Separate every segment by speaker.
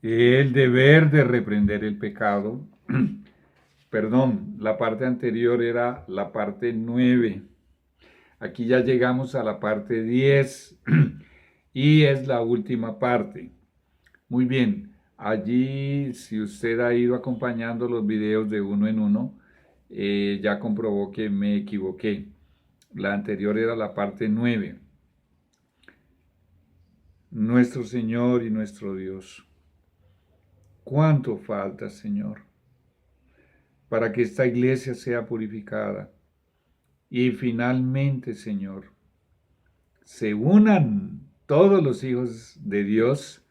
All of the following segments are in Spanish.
Speaker 1: El deber de reprender el pecado. Perdón, la parte anterior era la parte 9. Aquí ya llegamos a la parte 10 y es la última parte. Muy bien, allí si usted ha ido acompañando los videos de uno en uno, ya comprobó que me equivoqué. La anterior era la parte 9. Nuestro Señor y nuestro Dios. ¿Cuánto falta, Señor, para que esta iglesia sea purificada? Y finalmente, Señor, se unan todos los hijos de Dios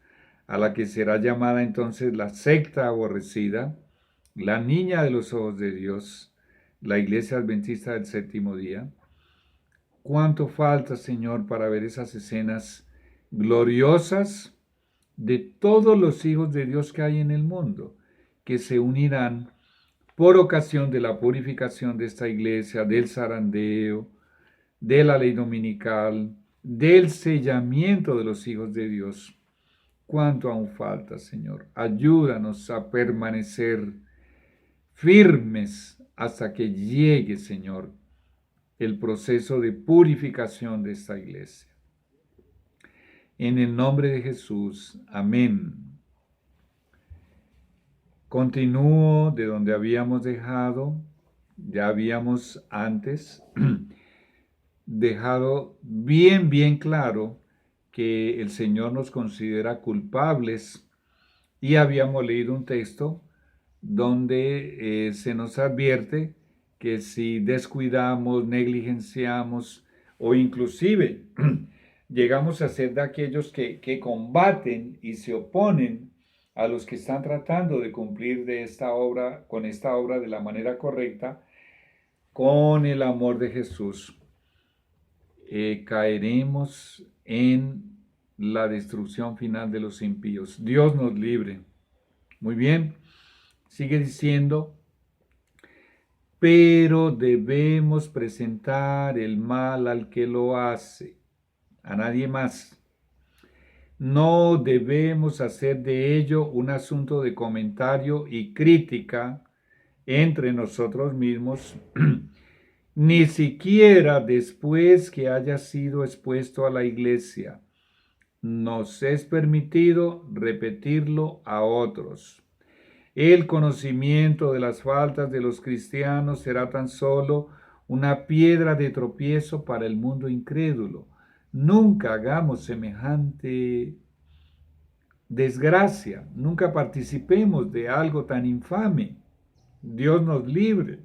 Speaker 1: a la que será llamada entonces la secta aborrecida, la niña de los ojos de Dios, la iglesia adventista del séptimo día. ¿Cuánto falta, Señor, para ver esas escenas gloriosas de todos los hijos de Dios que hay en el mundo, que se unirán por ocasión de la purificación de esta iglesia, del zarandeo, de la ley dominical, del sellamiento de los hijos de Dios? ¿Cuánto aún falta, Señor? Ayúdanos a permanecer firmes hasta que llegue, Señor, el proceso de purificación de esta iglesia. En el nombre de Jesús, amén. Continúo de donde habíamos dejado. Ya habíamos antes dejado bien claro que el Señor nos considera culpables y habíamos leído un texto donde se nos advierte que si descuidamos, negligenciamos o inclusive llegamos a ser de aquellos que combaten y se oponen a los que están tratando de cumplir con esta obra de la manera correcta, con el amor de Jesús, caeremos en la destrucción final de los impíos. Dios nos libre. Muy bien, sigue diciendo, pero debemos presentar el mal al que lo hace, a nadie más. No debemos hacer de ello un asunto de comentario y crítica entre nosotros mismos, ni siquiera después que haya sido expuesto a la iglesia. Nos es permitido repetirlo a otros. El conocimiento de las faltas de los cristianos será tan solo una piedra de tropiezo para el mundo incrédulo. Nunca hagamos semejante desgracia, nunca participemos de algo tan infame. Dios nos libre.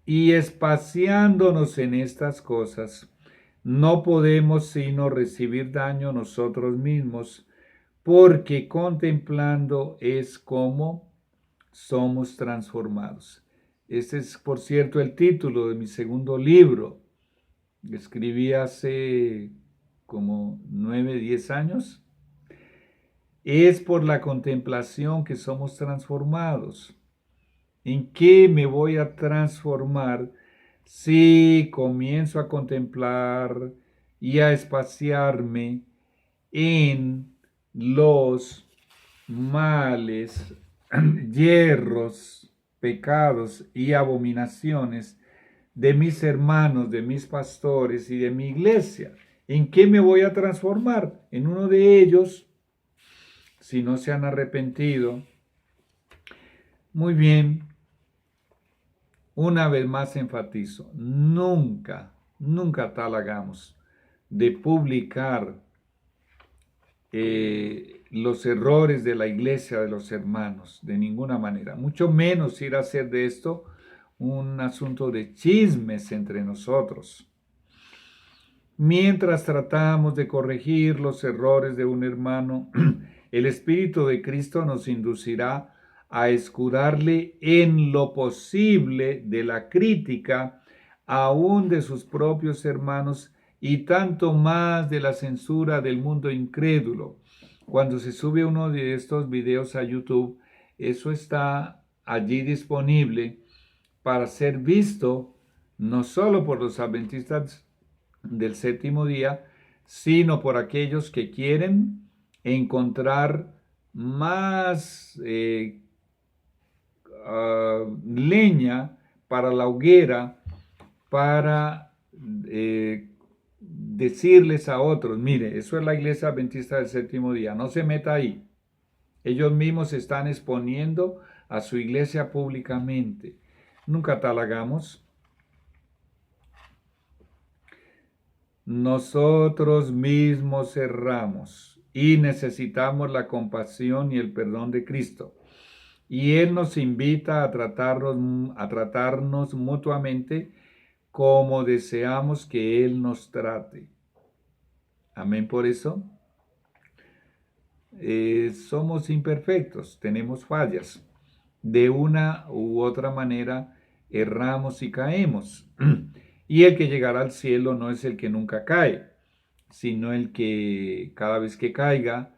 Speaker 1: Y espaciándonos en estas cosas, no podemos sino recibir daño nosotros mismos, porque contemplando es como somos transformados. Este es, por cierto, el título de mi segundo libro. Escribí hace como 9, 10 años. Es por la contemplación que somos transformados. ¿En qué me voy a transformar si comienzo a contemplar y a espaciarme en los males, yerros, pecados y abominaciones de mis hermanos, de mis pastores y de mi iglesia? ¿En qué me voy a transformar? En uno de ellos, si no se han arrepentido. Muy bien, una vez más enfatizo, nunca tal hagamos de publicar los errores de la iglesia, de los hermanos, de ninguna manera. Mucho menos ir a hacer de esto un asunto de chismes entre nosotros. Mientras tratamos de corregir los errores de un hermano, el Espíritu de Cristo nos inducirá a escudarle en lo posible de la crítica, aún de sus propios hermanos, y tanto más de la censura del mundo incrédulo. Cuando se sube uno de estos videos a YouTube, eso está allí disponible para ser visto no solo por los adventistas del séptimo día, sino por aquellos que quieren encontrar más leña para la hoguera, para decirles a otros, mire, eso es la Iglesia Adventista del Séptimo Día, no se meta ahí. Ellos mismos se están exponiendo a su iglesia públicamente. Nunca tal hagamos. Nosotros mismos erramos y necesitamos la compasión y el perdón de Cristo. Y Él nos invita a tratarnos mutuamente como deseamos que Él nos trate. Amén por eso. Somos imperfectos, tenemos fallas. De una u otra manera erramos y caemos. Y el que llegará al cielo no es el que nunca cae, sino el que cada vez que caiga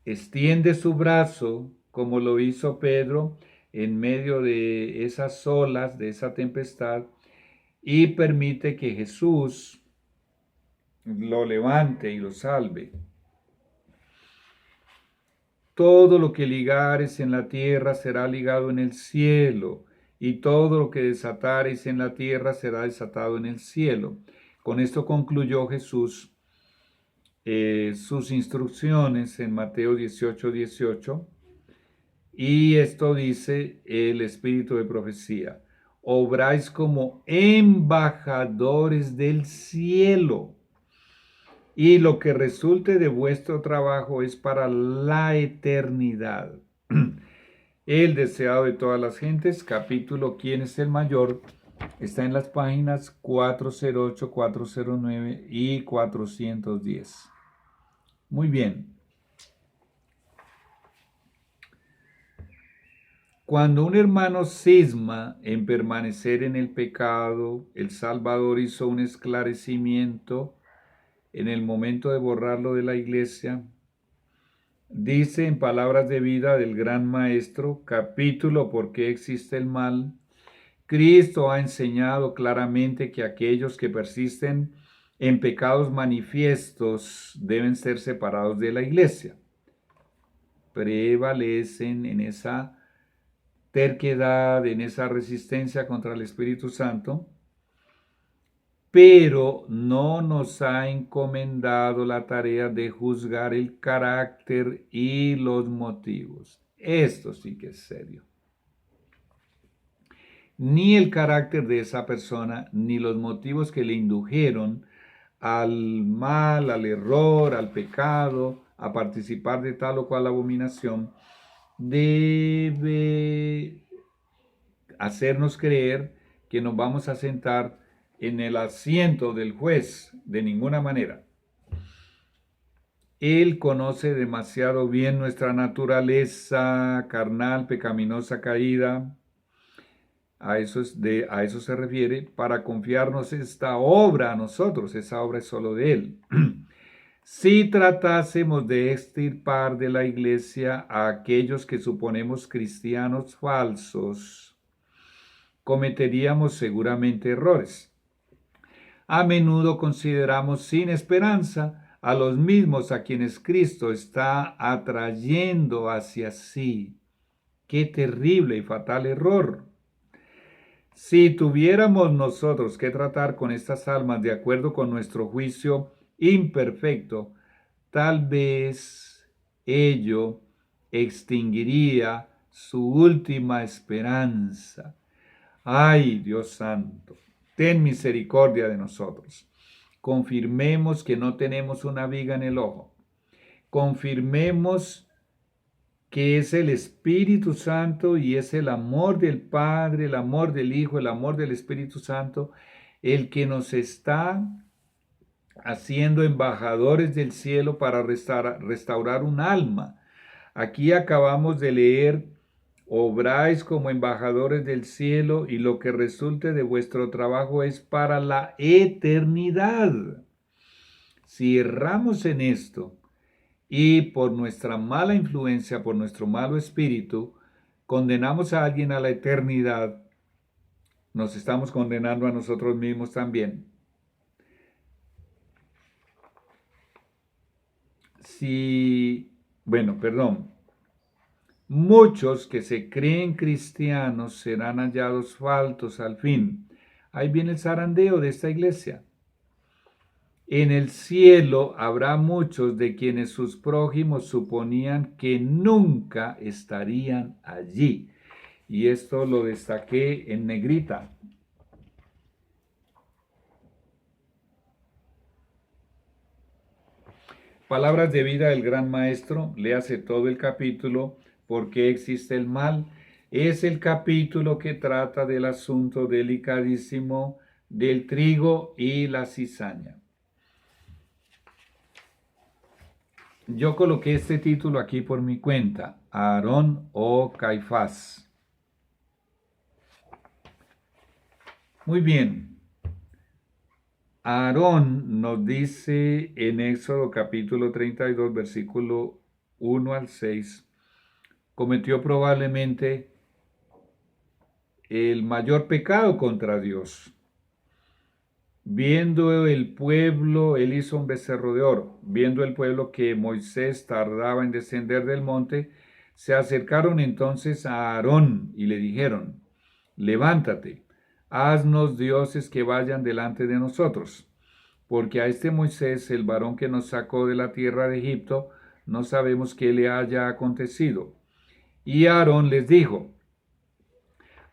Speaker 1: extiende su brazo, como lo hizo Pedro en medio de esas olas, de esa tempestad, y permite que Jesús lo levante y lo salve. Todo lo que ligares en la tierra será ligado en el cielo, y todo lo que desatares en la tierra será desatado en el cielo. Con esto concluyó Jesús sus instrucciones en Mateo 18:18, y esto dice el espíritu de profecía: obráis como embajadores del cielo, y lo que resulte de vuestro trabajo es para la eternidad. El deseado de todas las gentes, capítulo ¿Quién es el mayor? Está en las páginas 408, 409 y 410. Muy bien. Cuando un hermano cisma en permanecer en el pecado, el Salvador hizo un esclarecimiento en el momento de borrarlo de la iglesia. Dice en Palabras de Vida del Gran Maestro, capítulo ¿Por qué existe el mal? Cristo ha enseñado claramente que aquellos que persisten en pecados manifiestos deben ser separados de la iglesia. Prevalecen en esa terquedad, en esa resistencia contra el Espíritu Santo, pero no nos ha encomendado la tarea de juzgar el carácter y los motivos. Esto sí que es serio. Ni el carácter de esa persona, ni los motivos que le indujeron al mal, al error, al pecado, a participar de tal o cual abominación, debe hacernos creer que nos vamos a sentar en el asiento del juez, de ninguna manera. Él conoce demasiado bien nuestra naturaleza carnal, pecaminosa, caída. A eso se refiere, para confiarnos esta obra a nosotros. Esa obra es solo de Él. Si tratásemos de extirpar de la iglesia a aquellos que suponemos cristianos falsos, cometeríamos seguramente errores. A menudo consideramos sin esperanza a los mismos a quienes Cristo está atrayendo hacia sí. ¡Qué terrible y fatal error! Si tuviéramos nosotros que tratar con estas almas de acuerdo con nuestro juicio imperfecto, tal vez ello extinguiría su última esperanza. ¡Ay, Dios santo! Ten misericordia de nosotros. Confirmemos que no tenemos una viga en el ojo. Confirmemos que es el Espíritu Santo y es el amor del Padre, el amor del Hijo, el amor del Espíritu Santo, el que nos está haciendo embajadores del cielo para restaurar un alma. Aquí acabamos de leer: obráis como embajadores del cielo, y lo que resulte de vuestro trabajo es para la eternidad. Si erramos en esto, y por nuestra mala influencia, por nuestro malo espíritu, condenamos a alguien a la eternidad, nos estamos condenando a nosotros mismos también. muchos que se creen cristianos serán hallados faltos al fin. Ahí viene el zarandeo de esta iglesia. En el cielo habrá muchos de quienes sus prójimos suponían que nunca estarían allí. Y esto lo destaqué en negrita. Palabras de vida del Gran Maestro, léase todo el capítulo, ¿por qué existe el mal? Es el capítulo que trata del asunto delicadísimo del trigo y la cizaña. Yo coloqué este título aquí por mi cuenta, Aarón o Caifás. Muy bien. Aarón nos dice en Éxodo capítulo 32, versículo 1 al 6, cometió probablemente el mayor pecado contra Dios. Viendo el pueblo, él hizo un becerro de oro. Viendo el pueblo que Moisés tardaba en descender del monte, se acercaron entonces a Aarón y le dijeron, levántate, haznos dioses que vayan delante de nosotros, porque a este Moisés, el varón que nos sacó de la tierra de Egipto, no sabemos qué le haya acontecido. Y Aarón les dijo,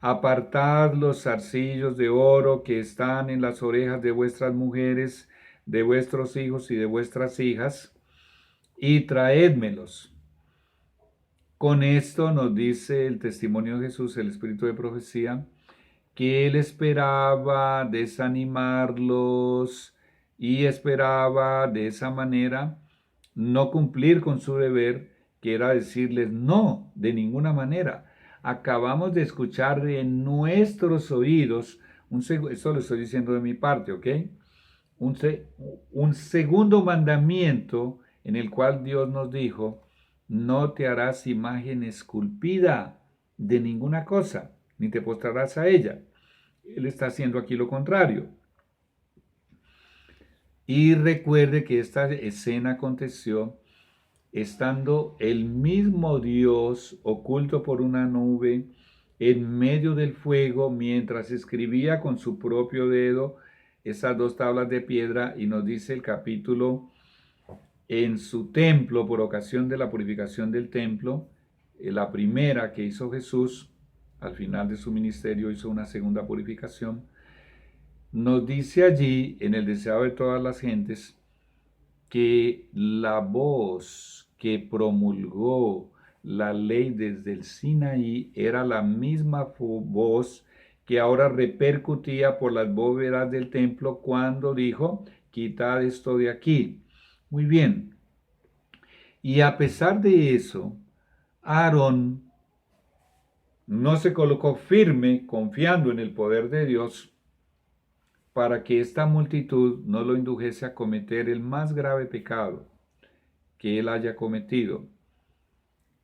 Speaker 1: apartad los zarcillos de oro que están en las orejas de vuestras mujeres, de vuestros hijos y de vuestras hijas, y traédmelos. Con esto nos dice el testimonio de Jesús, el espíritu de profecía, que él esperaba desanimarlos y esperaba de esa manera no cumplir con su deber, que era decirles no, de ninguna manera. Acabamos de escuchar en nuestros oídos, esto lo estoy diciendo de mi parte, ¿ok? Un segundo mandamiento en el cual Dios nos dijo, no te harás imagen esculpida de ninguna cosa, ni te postrarás a ella. Él está haciendo aquí lo contrario. Y recuerde que esta escena aconteció estando el mismo Dios oculto por una nube en medio del fuego mientras escribía con su propio dedo esas dos tablas de piedra, y nos dice el capítulo, en su templo por ocasión de la purificación del templo, la primera que hizo Jesús, al final de su ministerio hizo una segunda purificación, nos dice allí en el deseado de todas las gentes que la voz que promulgó la ley desde el Sinaí era la misma voz que ahora repercutía por las bóvedas del templo cuando dijo, quitad esto de aquí. Muy bien. Y a pesar de eso, Aarón no se colocó firme confiando en el poder de Dios para que esta multitud no lo indujese a cometer el más grave pecado que él haya cometido.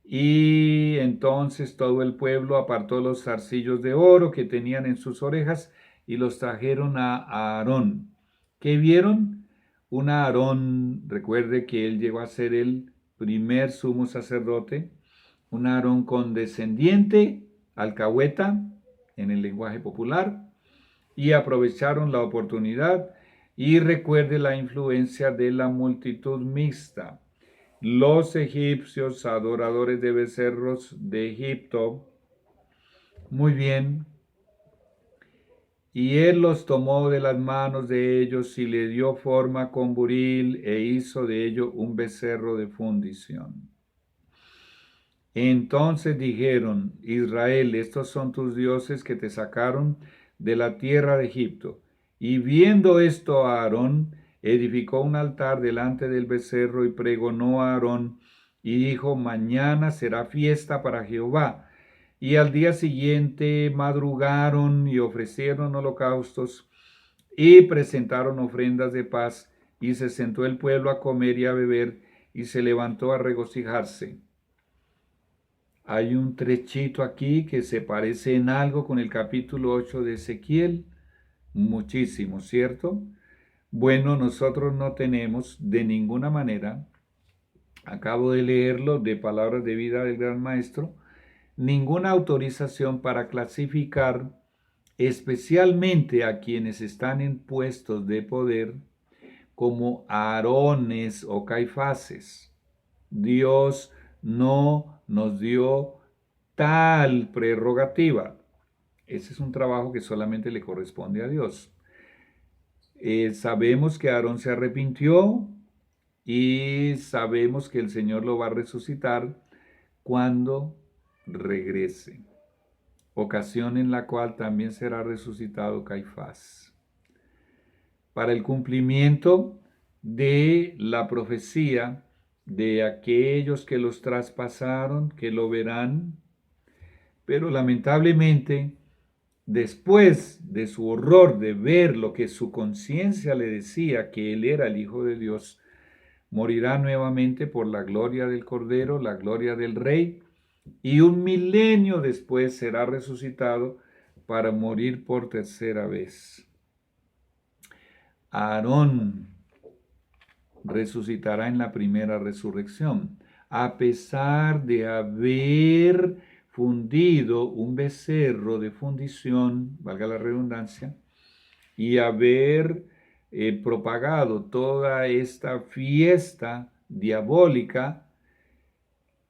Speaker 1: Y entonces todo el pueblo apartó los zarcillos de oro que tenían en sus orejas y los trajeron a Aarón. ¿Qué vieron? Un Aarón, recuerde que él llegó a ser el primer sumo sacerdote, un Aarón condescendiente, alcahueta, en el lenguaje popular, y aprovecharon la oportunidad. Y recuerde la influencia de la multitud mixta. Los egipcios, adoradores de becerros de Egipto, muy bien, y él los tomó de las manos de ellos y le dio forma con buril e hizo de ello un becerro de fundición. Entonces dijeron, Israel, estos son tus dioses que te sacaron de la tierra de Egipto. Y viendo esto a Aarón, edificó un altar delante del becerro y pregonó a Aarón y dijo, mañana será fiesta para Jehová. Y al día siguiente madrugaron y ofrecieron holocaustos y presentaron ofrendas de paz, y se sentó el pueblo a comer y a beber, y se levantó a regocijarse. Hay un trechito aquí que se parece en algo con el capítulo 8 de Ezequiel, muchísimo, ¿cierto? Bueno, nosotros no tenemos de ninguna manera acabo de leerlo de Palabras de Vida del Gran Maestro, ninguna autorización para clasificar especialmente a quienes están en puestos de poder como Aarones o Caifases. Dios no nos dio tal prerrogativa. Ese es un trabajo que solamente le corresponde a Dios. Sabemos que Aarón se arrepintió y sabemos que el Señor lo va a resucitar cuando regrese, ocasión en la cual también será resucitado Caifás. Para el cumplimiento de la profecía de aquellos que los traspasaron, que lo verán, pero lamentablemente, después de su horror de ver lo que su conciencia le decía que él era el Hijo de Dios, morirá nuevamente por la gloria del Cordero, la gloria del Rey, y un milenio después será resucitado para morir por tercera vez. Aarón resucitará en la primera resurrección, a pesar de haber fundido un becerro de fundición, valga la redundancia, y haber propagado toda esta fiesta diabólica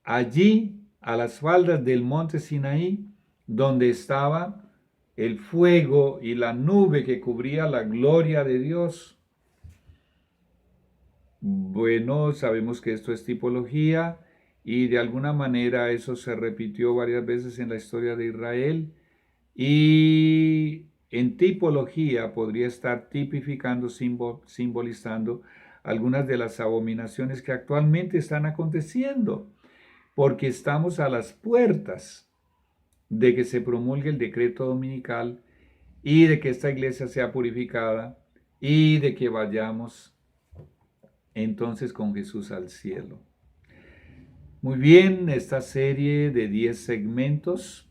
Speaker 1: allí a las faldas del monte Sinaí, donde estaba el fuego y la nube que cubría la gloria de Dios. Bueno, sabemos que esto es tipología y de alguna manera eso se repitió varias veces en la historia de Israel y en tipología podría estar tipificando, simbolizando algunas de las abominaciones que actualmente están aconteciendo, porque estamos a las puertas de que se promulgue el decreto dominical y de que esta iglesia sea purificada y de que vayamos entonces con Jesús al cielo. Muy bien, esta serie de 10 segmentos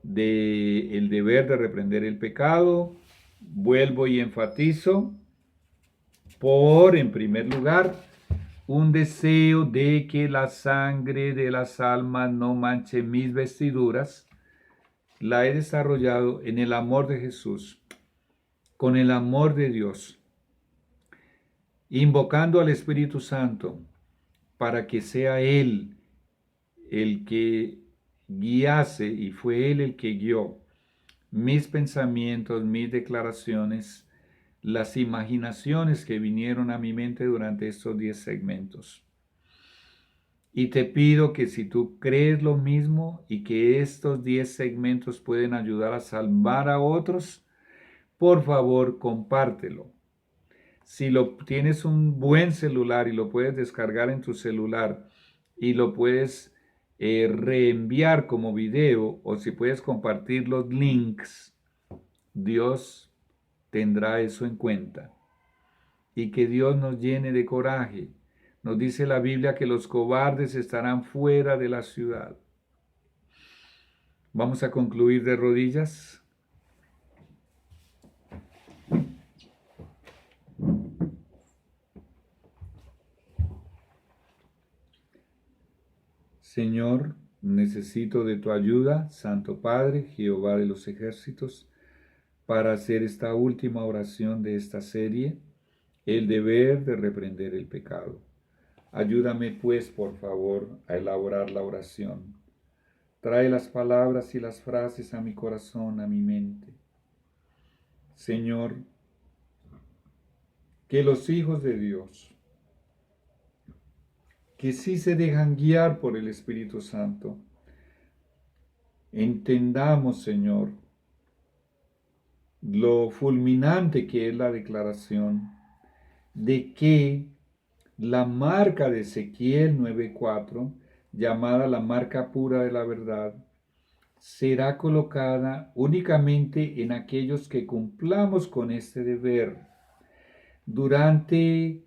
Speaker 1: de el deber de reprender el pecado, vuelvo y enfatizo por, en primer lugar, un deseo de que la sangre de las almas no manche mis vestiduras, la he desarrollado en el amor de Jesús, con el amor de Dios, invocando al Espíritu Santo para que sea Él el que guiase, y fue Él el que guió mis pensamientos, mis declaraciones, las imaginaciones que vinieron a mi mente durante estos 10 segmentos. Y te pido que si tú crees lo mismo y que estos 10 segmentos pueden ayudar a salvar a otros, por favor, compártelo. Si tienes un buen celular y lo puedes descargar en tu celular y lo puedes reenviar como video, o si puedes compartir los links, Dios tendrá eso en cuenta. Y que Dios nos llene de coraje. Nos dice la Biblia que los cobardes estarán fuera de la ciudad. Vamos a concluir de rodillas. Señor, necesito de tu ayuda, Santo Padre, Jehová de los ejércitos, para hacer esta última oración de esta serie, el deber de reprender el pecado. Ayúdame pues, por favor, a elaborar la oración. Trae las palabras y las frases a mi corazón, a mi mente. Señor, que los hijos de Dios, que sí se dejan guiar por el Espíritu Santo, entendamos, Señor, lo fulminante que es la declaración de que la marca de Ezequiel 9:4, llamada la marca pura de la verdad, será colocada únicamente en aquellos que cumplamos con este deber. Durante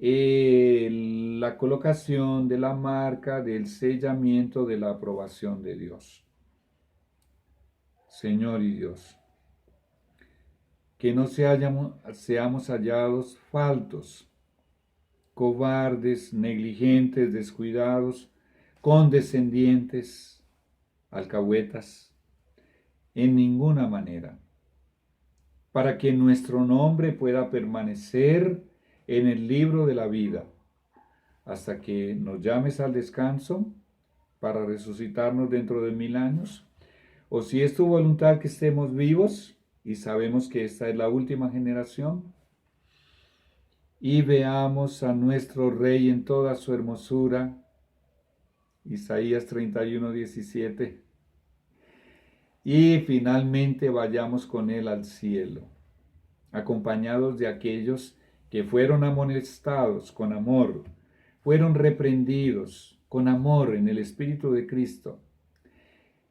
Speaker 1: la colocación de la marca del sellamiento de la aprobación de Dios. Señor y Dios, que no seamos hallados faltos cobardes, negligentes, descuidados, condescendientes, alcahuetas, en ninguna manera, para que nuestro nombre pueda permanecer en el libro de la vida, hasta que nos llames al descanso para resucitarnos dentro de 1000 años, o si es tu voluntad que estemos vivos, y sabemos que esta es la última generación, y veamos a nuestro Rey en toda su hermosura, Isaías 31:17, y finalmente vayamos con Él al cielo, acompañados de aquellos que fueron amonestados con amor, fueron reprendidos con amor en el Espíritu de Cristo,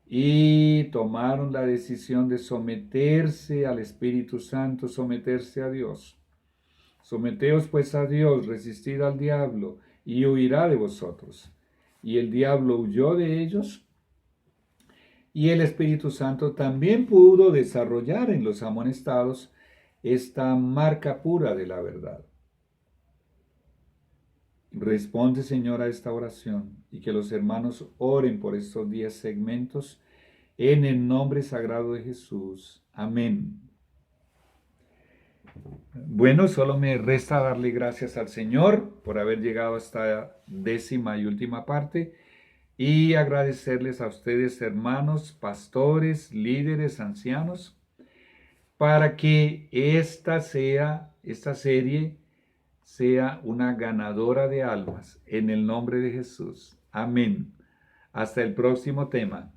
Speaker 1: y tomaron la decisión de someterse al Espíritu Santo, someterse a Dios. Someteos pues a Dios, resistid al diablo, y huirá de vosotros. Y el diablo huyó de ellos, y el Espíritu Santo también pudo desarrollar en los amonestados esta marca pura de la verdad. Responde, Señor, a esta oración, y que los hermanos oren por estos 10 segmentos en el nombre sagrado de Jesús. Amén. Bueno, solo me resta darle gracias al Señor por haber llegado a esta 10ª y última parte, y agradecerles a ustedes, hermanos, pastores, líderes, ancianos, para que esta serie sea una ganadora de almas en el nombre de Jesús. Amén. Hasta el próximo tema.